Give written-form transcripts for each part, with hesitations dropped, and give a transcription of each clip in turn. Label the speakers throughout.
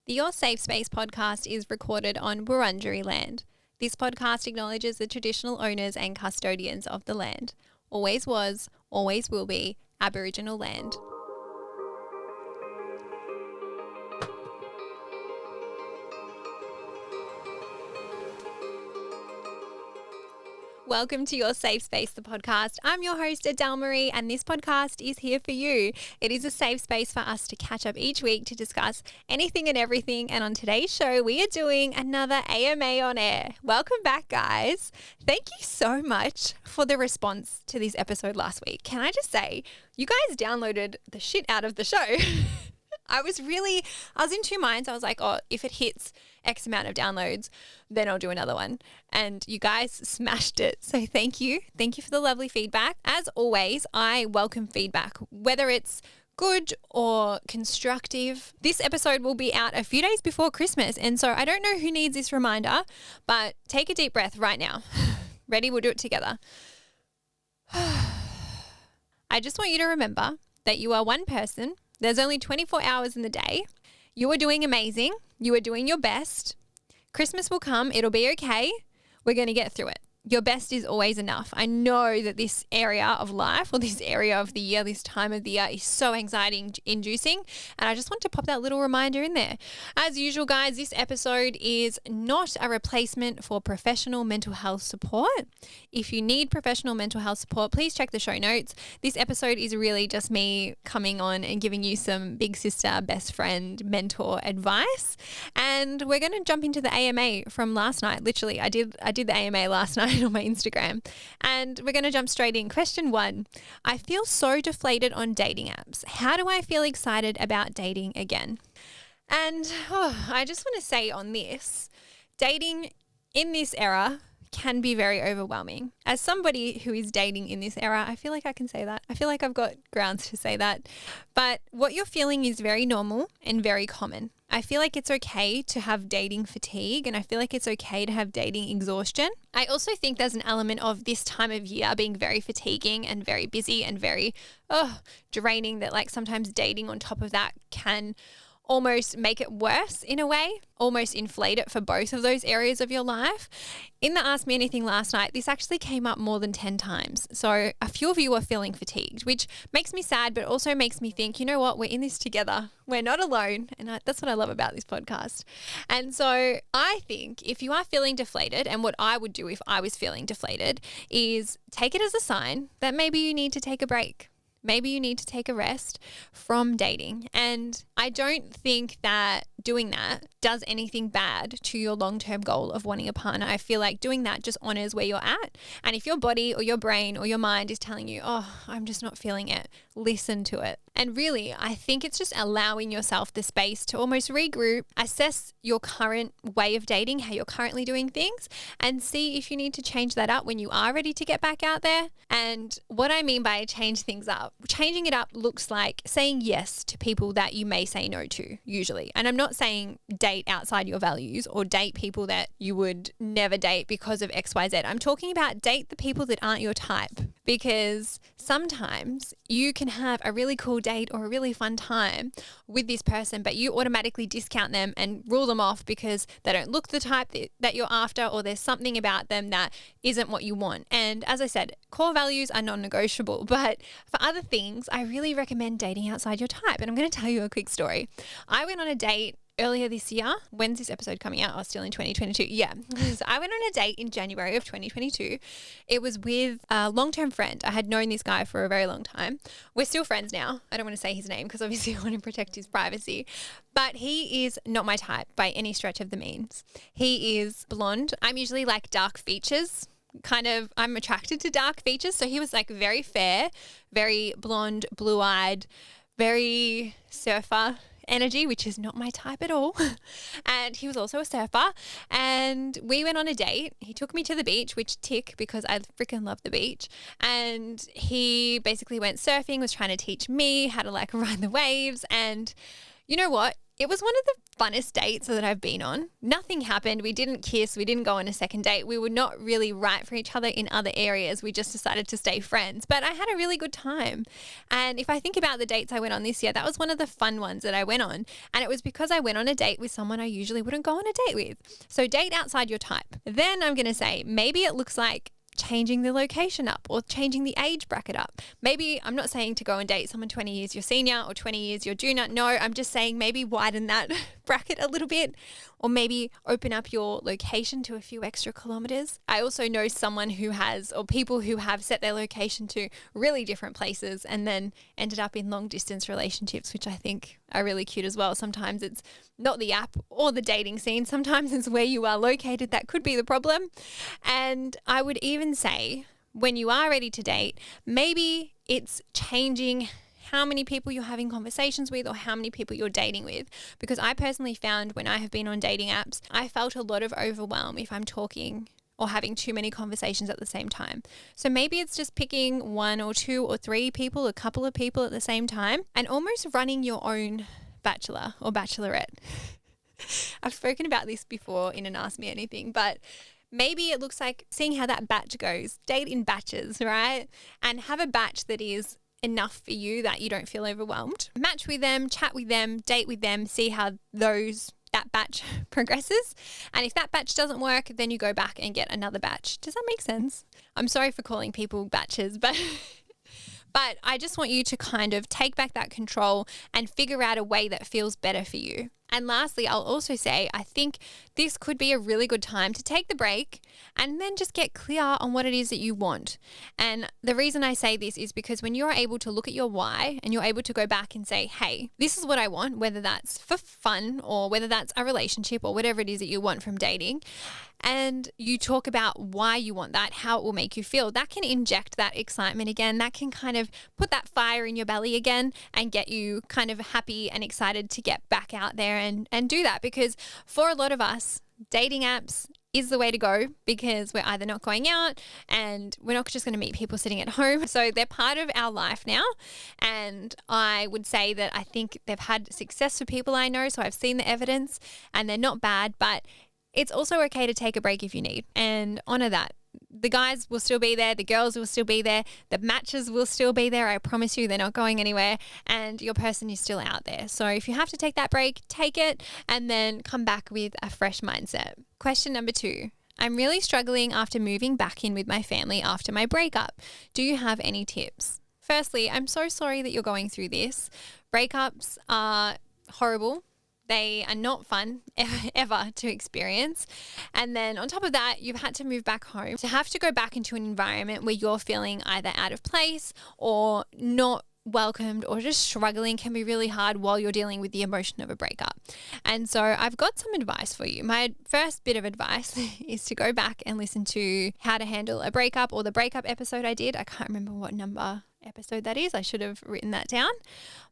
Speaker 1: The Your Safe Space podcast is recorded on Wurundjeri land. This podcast acknowledges the traditional owners and custodians of the land. Always was, always will be Aboriginal land. Welcome to Your Safe Space, the podcast. I'm your host, Adele Marie, and this podcast is here for you. It is a safe space for us to catch up each week to discuss anything and everything. And on today's show, we are doing another AMA on air. Welcome back, guys. Thank you so much for the response to this episode last week. Can I just say, you guys downloaded the shit out of the show. I was in two minds. I was like, oh, if it hits X amount of downloads, then I'll do another one. And you guys smashed it. So thank you. Thank you for the lovely feedback. As always, I welcome feedback, whether it's good or constructive. This episode will be out a few days before Christmas. And so I don't know who needs this reminder, but take a deep breath right now. Ready? We'll do it together. I just want you to remember that you are one person. There's only 24 hours in the day. You are doing amazing. You are doing your best. Christmas will come. It'll be okay. We're going to get through it. Your best is always enough. I know that this area of life or this area of the year, this time of the year is so anxiety inducing. And I just want to pop that little reminder in there. As usual, guys, this episode is not a replacement for professional mental health support. If you need professional mental health support, please check the show notes. This episode is really just me coming on and giving you some big sister, best friend, mentor advice. And we're going to jump into the AMA from last night. Literally, I did the AMA last night on my Instagram, and we're going to jump straight in. Question 1, I feel so deflated on dating apps. How do I feel excited about dating again? And I just want to say on this, dating in this era can be very overwhelming. As somebody who is dating in this era, I feel like I can say that. I feel like I've got grounds to say that. But what you're feeling is very normal and very common. I feel like it's okay to have dating fatigue, and I feel like it's okay to have dating exhaustion. I also think there's an element of this time of year being very fatiguing and very busy and very draining, that like sometimes dating on top of that can almost make it worse in a way, almost inflate it for both of those areas of your life. In the Ask Me Anything last night, this actually came up more than 10 times. So a few of you are feeling fatigued, which makes me sad, but also makes me think, you know what, we're in this together. We're not alone. And that's what I love about this podcast. And so I think if you are feeling deflated, and what I would do if I was feeling deflated is take it as a sign that maybe you need to take a break. Maybe you need to take a rest from dating. And I don't think that doing that does anything bad to your long-term goal of wanting a partner. I feel like doing that just honors where you're at. And if your body or your brain or your mind is telling you, oh, I'm just not feeling it, listen to it. And really, I think it's just allowing yourself the space to almost regroup, assess your current way of dating, how you're currently doing things, and see if you need to change that up when you are ready to get back out there. And what I mean by change things up, changing it up looks like saying yes to people that you may say no to, usually. And I'm not saying date outside your values or date people that you would never date because of XYZ. I'm talking about date the people that aren't your type, because sometimes you can have a really cool date or a really fun time with this person, but you automatically discount them and rule them off because they don't look the type that you're after, or there's something about them that isn't what you want. And as I said, core values are non-negotiable, but for other things, I really recommend dating outside your type. And I'm going to tell you a quick story. I went on a date earlier this year. When's this episode coming out? Oh, still in 2022. Yeah. So I went on a date in January of 2022. It was with a long-term friend. I had known this guy for a very long time. We're still friends now. I don't want to say his name because obviously I want to protect his privacy, but he is not my type by any stretch of the means. He is blonde. I'm usually like dark features. I'm attracted to dark features. So he was like very fair, very blonde, blue-eyed, very surfer energy, which is not my type at all. And he was also a surfer, and we went on a date. He took me to the beach, which tick, because I freaking love the beach. And he basically went surfing, was trying to teach me how to like ride the waves. And you know what? It was one of funnest dates that I've been on. Nothing happened. We didn't kiss. We didn't go on a second date. We were not really right for each other in other areas. We just decided to stay friends. But I had a really good time. And if I think about the dates I went on this year, that was one of the fun ones that I went on. And it was because I went on a date with someone I usually wouldn't go on a date with. So date outside your type. Then I'm going to say maybe it looks like changing the location up or changing the age bracket up. Maybe I'm not saying to go and date someone 20 years your senior or 20 years your junior. No, I'm just saying maybe widen that bracket a little bit, or maybe open up your location to a few extra kilometers. I also know someone who has, or people who have set their location to really different places and then ended up in long distance relationships, which I think are really cute as well. Sometimes it's not the app or the dating scene. Sometimes it's where you are located that could be the problem. And I would even say when you are ready to date, maybe it's changing how many people you're having conversations with or how many people you're dating with. Because I personally found when I have been on dating apps, I felt a lot of overwhelm if I'm talking or having too many conversations at the same time. So maybe it's just picking one or two or three people, a couple of people at the same time, and almost running your own bachelor or bachelorette. I've spoken about this before in an Ask Me Anything, but maybe it looks like seeing how that batch goes. Date in batches, right? And have a batch that is enough for you that you don't feel overwhelmed. Match with them, chat with them, date with them, see how that batch progresses. And if that batch doesn't work, then you go back and get another batch. Does that make sense? I'm sorry for calling people batches, but I just want you to kind of take back that control and figure out a way that feels better for you. And lastly, I'll also say, I think this could be a really good time to take the break and then just get clear on what it is that you want. And the reason I say this is because when you're able to look at your why and you're able to go back and say, hey, this is what I want, whether that's for fun or whether that's a relationship or whatever it is that you want from dating, and you talk about why you want that, how it will make you feel, that can inject that excitement again. That can kind of put that fire in your belly again and get you kind of happy and excited to get back out there and do that. Because for a lot of us, dating apps is the way to go, because we're either not going out and we're not just going to meet people sitting at home. So they're part of our life now. And I would say that I think they've had success for people I know. So I've seen the evidence and they're not bad, but it's also okay to take a break if you need, and honor that. The guys will still be there. The girls will still be there. The matches will still be there. I promise you, they're not going anywhere, and your person is still out there. So if you have to take that break, take it and then come back with a fresh mindset. Question number 2. I'm really struggling after moving back in with my family after my breakup. Do you have any tips? Firstly, I'm so sorry that you're going through this. Breakups are horrible. They are not fun ever to experience. And then on top of that, you've had to move back home. To have to go back into an environment where you're feeling either out of place or not welcomed or just struggling can be really hard while you're dealing with the emotion of a breakup. And so I've got some advice for you. My first bit of advice is to go back and listen to how to handle a breakup, or the breakup episode I did. I can't remember what number episode that is. I should have written that down.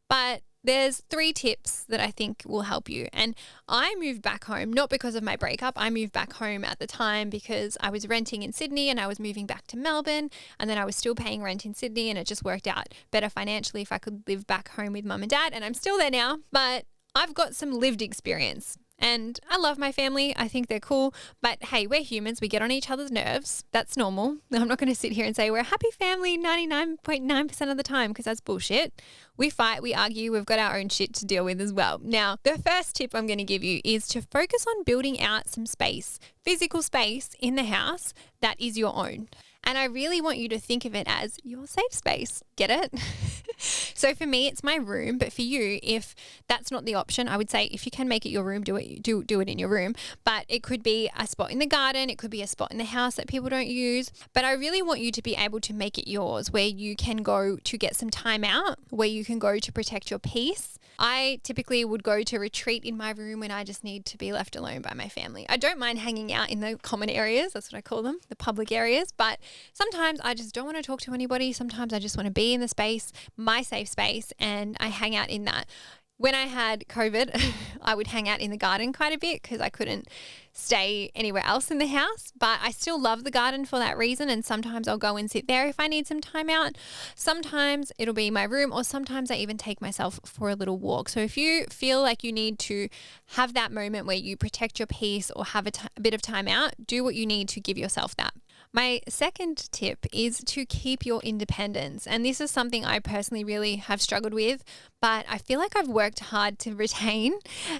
Speaker 1: But there's 3 tips that I think will help you. And I moved back home, not because of my breakup. I moved back home at the time because I was renting in Sydney and I was moving back to Melbourne, and then I was still paying rent in Sydney, and it just worked out better financially if I could live back home with mum and dad. And I'm still there now, but I've got some lived experience. And I love my family. I think they're cool. But hey, we're humans. We get on each other's nerves. That's normal. I'm not going to sit here and say we're a happy family 99.9% of the time, because that's bullshit. We fight, we argue, we've got our own shit to deal with as well. Now, the first tip I'm going to give you is to focus on building out some space, physical space in the house that is your own. And I really want you to think of it as your safe space. Get it? So for me, it's my room. But for you, if that's not the option, I would say if you can make it your room, do it in your room. But it could be a spot in the garden. It could be a spot in the house that people don't use. But I really want you to be able to make it yours, where you can go to get some time out, where you can go to protect your peace. I typically would go to retreat in my room when I just need to be left alone by my family. I don't mind hanging out in the common areas. That's what I call them, the public areas. But sometimes I just don't want to talk to anybody. Sometimes I just want to be in the space, my safe space, and I hang out in that. When I had COVID, I would hang out in the garden quite a bit because I couldn't stay anywhere else in the house, but I still love the garden for that reason. And sometimes I'll go and sit there if I need some time out. Sometimes it'll be my room, or sometimes I even take myself for a little walk. So if you feel like you need to have that moment where you protect your peace or have a bit of time out, do what you need to give yourself that. My second tip is to keep your independence. And this is something I personally really have struggled with, but I feel like I've worked hard to retain.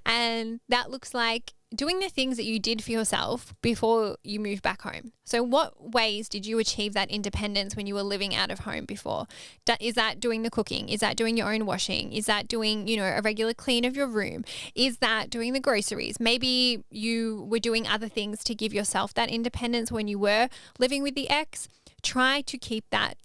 Speaker 1: And that looks like doing the things that you did for yourself before you moved back home. So what ways did you achieve that independence when you were living out of home before? Is that doing the cooking? Is that doing your own washing? Is that doing, a regular clean of your room? Is that doing the groceries? Maybe you were doing other things to give yourself that independence when you were living with the ex. Try to keep that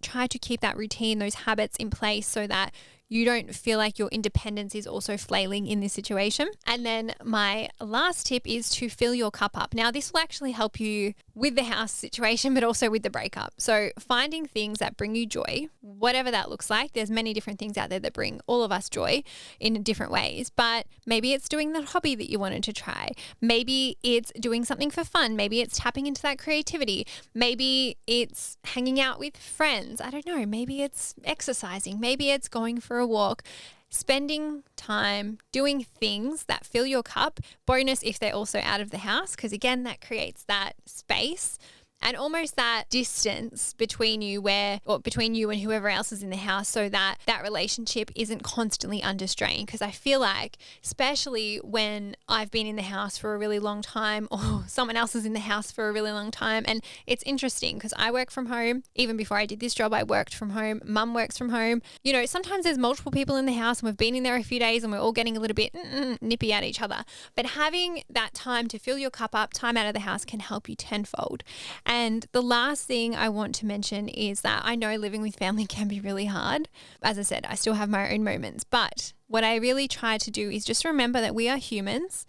Speaker 1: routine, those habits in place so that you don't feel like your independence is also flailing in this situation. And then my last tip is to fill your cup up. Now, this will actually help you with the house situation, but also with the breakup. So finding things that bring you joy, whatever that looks like. There's many different things out there that bring all of us joy in different ways, but maybe it's doing that hobby that you wanted to try. Maybe it's doing something for fun. Maybe it's tapping into that creativity. Maybe it's hanging out with friends. I don't know. Maybe it's exercising. Maybe it's going for a walk. Spending time doing things that fill your cup. Bonus if they're also out of the house, because again, that creates that space and almost that distance between you and whoever else is in the house, so that that relationship isn't constantly under strain. Because I feel like, especially when I've been in the house for a really long time, or someone else is in the house for a really long time, and it's interesting because I work from home. Even before I did this job, I worked from home. Mum works from home. Sometimes there's multiple people in the house and we've been in there a few days and we're all getting a little bit nippy at each other. But having that time to fill your cup up, time out of the house, can help you tenfold. And the last thing I want to mention is that I know living with family can be really hard. As I said, I still have my own moments, but what I really try to do is just remember that we are humans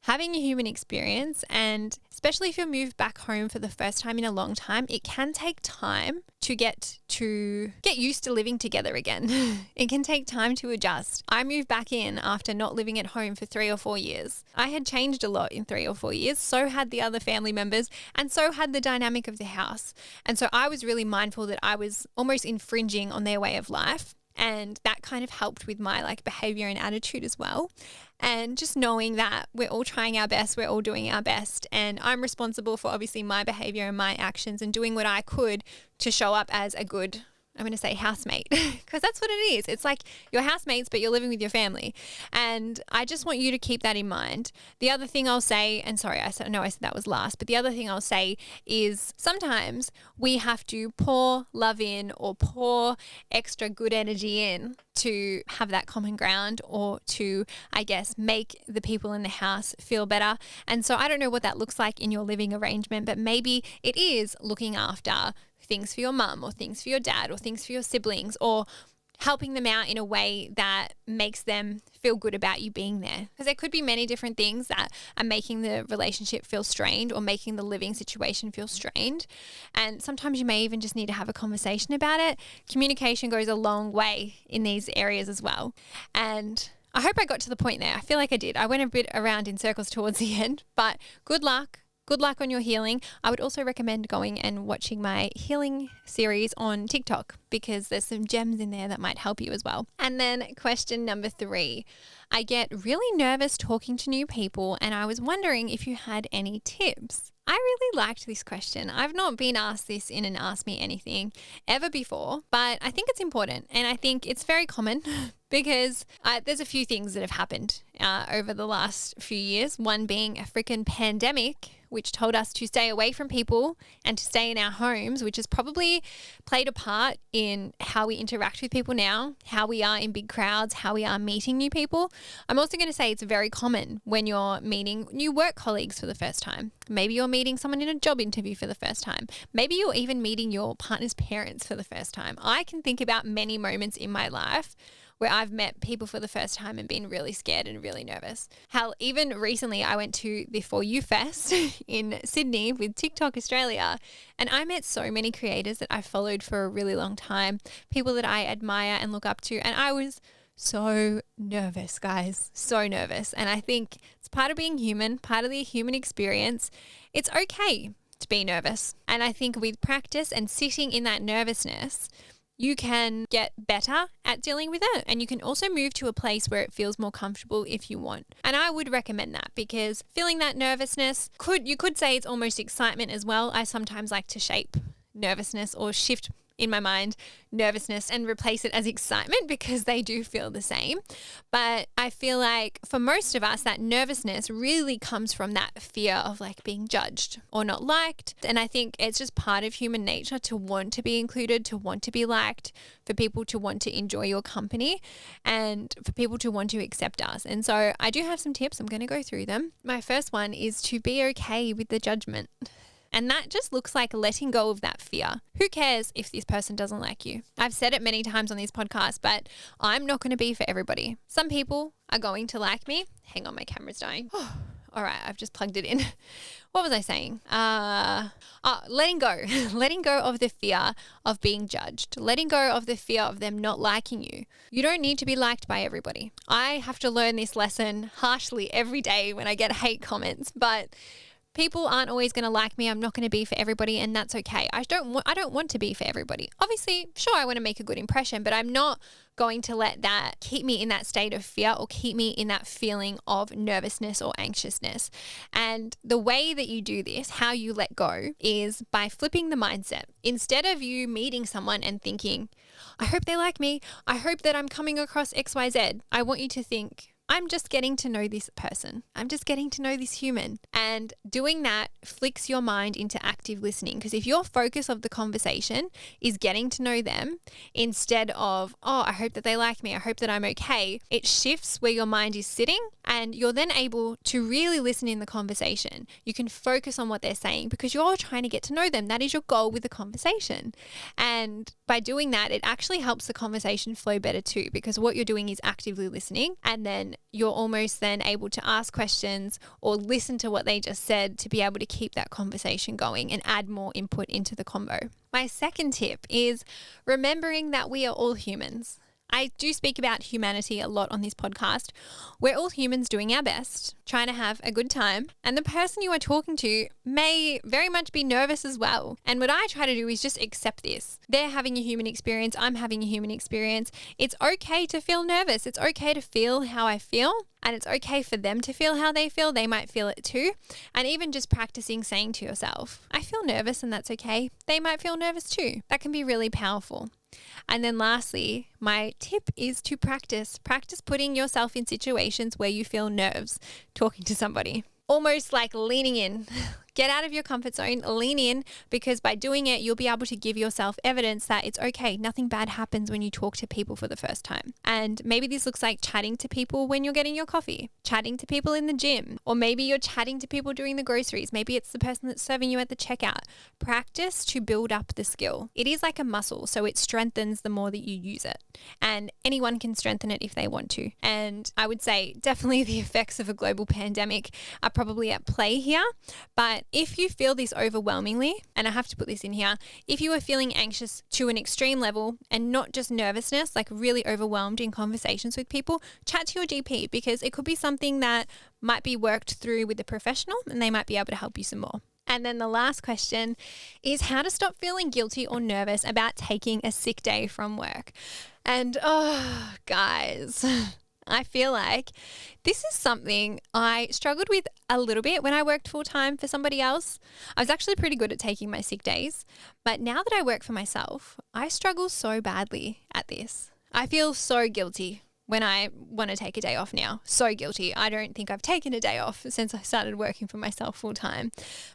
Speaker 1: having a human experience, and especially if you move back home for the first time in a long time, it can take time to get used to living together again. It can take time to adjust. I moved back in after not living at home for 3 or 4 years. I had changed a lot in 3 or 4 years. So had the other family members, and so had the dynamic of the house. And so I was really mindful that I was almost infringing on their way of life. And that kind of helped with my behavior and attitude as well. And just knowing that we're all trying our best, we're all doing our best. And I'm responsible for obviously my behavior and my actions and doing what I could to show up as a good, I'm going to say housemate, because that's what it is. It's like your housemates, but you're living with your family. And I just want you to keep that in mind. The other thing I'll say, and sorry, I said that was last, but the other thing I'll say is sometimes we have to pour love in or pour extra good energy in to have that common ground, or to, I guess, make the people in the house feel better. And so I don't know what that looks like in your living arrangement, but maybe it is looking after things for your mum, or things for your dad, or things for your siblings, or helping them out in a way that makes them feel good about you being there. Because there could be many different things that are making the relationship feel strained, or making the living situation feel strained. And sometimes you may even just need to have a conversation about it. Communication goes a long way in these areas as well. And I hope I got to the point there. I feel like I did. I went a bit around in circles towards the end, but good luck. Good luck on your healing. I would also recommend going and watching my healing series on TikTok, because there's some gems in there that might help you as well. And then question number 3, I get really nervous talking to new people, and I was wondering if you had any tips. I really liked this question. I've not been asked this in an Ask Me Anything ever before, but I think it's important, and I think it's very common because there's a few things that have happened over the last few years, one being a freaking pandemic, which told us to stay away from people and to stay in our homes, which has probably played a part in how we interact with people now, how we are in big crowds, how we are meeting new people. I'm also going to say it's very common when you're meeting new work colleagues for the first time. Maybe you're meeting someone in a job interview for the first time. Maybe you're even meeting your partner's parents for the first time. I can think about many moments in my life where I've met people for the first time and been really scared and really nervous. Hell, even recently I went to the For You Fest in Sydney with TikTok Australia, and I met so many creators that I've followed for a really long time, people that I admire and look up to, and I was so nervous, guys, so nervous. And I think it's part of being human, part of the human experience. It's okay to be nervous. And I think with practice and sitting in that nervousness, you can get better at dealing with it. And you can also move to a place where it feels more comfortable if you want. And I would recommend that, because feeling that nervousness, you could say it's almost excitement as well. I sometimes like to shape nervousness or shift in my mind nervousness and replace it as excitement, because they do feel the same. But I feel like for most of us, that nervousness really comes from that fear of like being judged or not liked. And I think it's just part of human nature to want to be included, to want to be liked, for people to want to enjoy your company, and for people to want to accept us. And so I do have some tips. I'm going to go through them. My first one is to be okay with the judgment. And that just looks like letting go of that fear. Who cares if this person doesn't like you? I've said it many times on this podcast, but I'm not going to be for everybody. Some people are going to like me. Hang on, my camera's dying. All right, I've just plugged it in. What was I saying? Letting go. Letting go of the fear of being judged. Letting go of the fear of them not liking you. You don't need to be liked by everybody. I have to learn this lesson harshly every day when I get hate comments, but people aren't always going to like me. I'm not going to be for everybody, and that's okay. I don't want to be for everybody. Obviously, sure, I want to make a good impression, but I'm not going to let that keep me in that state of fear or keep me in that feeling of nervousness or anxiousness. And the way that you do this, how you let go, is by flipping the mindset. Instead of you meeting someone and thinking, I hope they like me, I hope that I'm coming across XYZ, I want you to think, I'm just getting to know this person. I'm just getting to know this human. And doing that flicks your mind into active listening. Because if your focus of the conversation is getting to know them instead of, oh, I hope that they like me, I hope that I'm okay, it shifts where your mind is sitting, and you're then able to really listen in the conversation. You can focus on what they're saying because you're trying to get to know them. That is your goal with the conversation. And by doing that, it actually helps the conversation flow better too, because what you're doing is actively listening, and then you're almost then able to ask questions or listen to what they just said to be able to keep that conversation going and add more input into the combo. My second tip is remembering that we are all humans. I do speak about humanity a lot on this podcast. We're all humans doing our best, trying to have a good time. And the person you are talking to may very much be nervous as well. And what I try to do is just accept this. They're having a human experience. I'm having a human experience. It's okay to feel nervous. It's okay to feel how I feel. And it's okay for them to feel how they feel. They might feel it too. And even just practicing saying to yourself, I feel nervous and that's okay. They might feel nervous too. That can be really powerful. And then lastly, my tip is to practice putting yourself in situations where you feel nerves talking to somebody. Almost like leaning in. Get out of your comfort zone, lean in, because by doing it, you'll be able to give yourself evidence that it's okay. Nothing bad happens when you talk to people for the first time. And maybe this looks like chatting to people when you're getting your coffee, chatting to people in the gym, or maybe you're chatting to people doing the groceries. Maybe it's the person that's serving you at the checkout. Practice to build up the skill. It is like a muscle, so it strengthens the more that you use it. And anyone can strengthen it if they want to. And I would say definitely the effects of a global pandemic are probably at play here. But if you feel this overwhelmingly, and I have to put this in here, if you are feeling anxious to an extreme level and not just nervousness, like really overwhelmed in conversations with people, chat to your GP, because it could be something that might be worked through with a professional and they might be able to help you some more. And then the last question is how to stop feeling guilty or nervous about taking a sick day from work. And oh, guys, I feel like this is something I struggled with a little bit when I worked full-time for somebody else. I was actually pretty good at taking my sick days, but now that I work for myself, I struggle so badly at this. I feel so guilty when I want to take a day off now. So guilty. I don't think I've taken a day off since I started working for myself full time.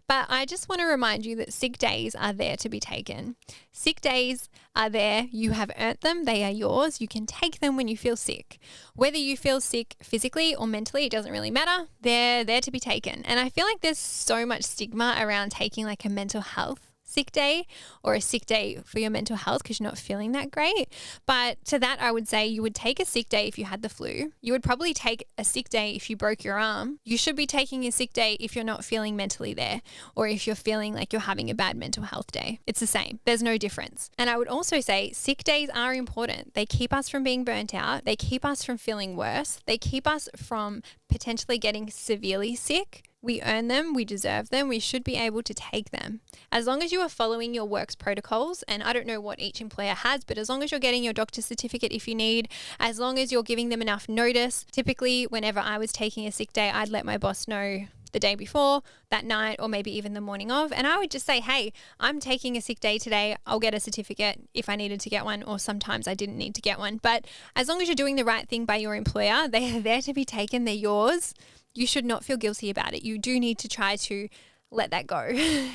Speaker 1: But I just want to remind you that sick days are there to be taken. Sick days are there. You have earned them. They are yours. You can take them when you feel sick. Whether you feel sick physically or mentally, it doesn't really matter. They're there to be taken. And I feel like there's so much stigma around taking like a mental health sick day or a sick day for your mental health because you're not feeling that great. But to that, I would say you would take a sick day if you had the flu. You would probably take a sick day if you broke your arm. You should be taking a sick day if you're not feeling mentally there or if you're feeling like you're having a bad mental health day. It's the same. There's no difference. And I would also say sick days are important. They keep us from being burnt out. They keep us from feeling worse. They keep us from potentially getting severely sick. We earn them, we deserve them, we should be able to take them. As long as you are following your work's protocols, and I don't know what each employer has, but as long as you're getting your doctor's certificate if you need, as long as you're giving them enough notice. Typically, whenever I was taking a sick day, I'd let my boss know the day before, that night, or maybe even the morning of. And I would just say, hey, I'm taking a sick day today. I'll get a certificate if I needed to get one, or sometimes I didn't need to get one. But as long as you're doing the right thing by your employer, they are there to be taken, they're yours. You should not feel guilty about it. You do need to try to let that go.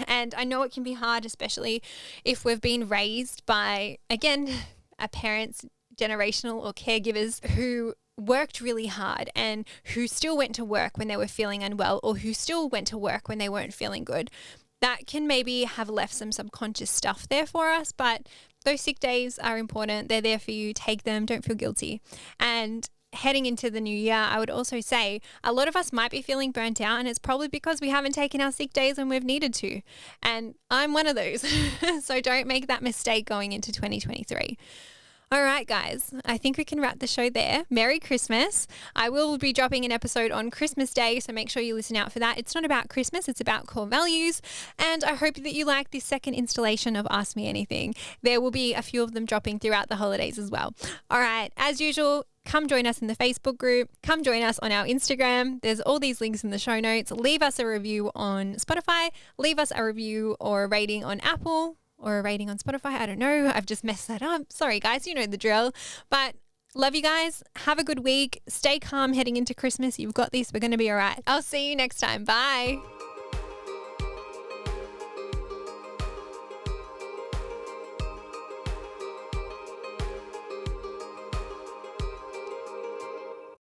Speaker 1: And I know it can be hard, especially if we've been raised by, again, our parents, generational or caregivers who worked really hard and who still went to work when they were feeling unwell, or who still went to work when they weren't feeling good. That can maybe have left some subconscious stuff there for us, but those sick days are important. They're there for you. Take them. Don't feel guilty. And heading into the new year, I would also say a lot of us might be feeling burnt out, and it's probably because we haven't taken our sick days when we've needed to. And I'm one of those. So don't make that mistake going into 2023. All right, guys, I think we can wrap the show there. Merry Christmas. I will be dropping an episode on Christmas Day, so make sure you listen out for that. It's not about Christmas, it's about core values. And I hope that you like this second installation of Ask Me Anything. There will be a few of them dropping throughout the holidays as well. All right, as usual, come join us in the Facebook group. Come join us on our Instagram. There's all these links in the show notes. Leave us a review on Spotify. Leave us a review or a rating on Apple, or a rating on Spotify. I don't know. I've just messed that up. Sorry, guys. You know the drill. But love you guys. Have a good week. Stay calm heading into Christmas. You've got this. We're going to be all right. I'll see you next time. Bye.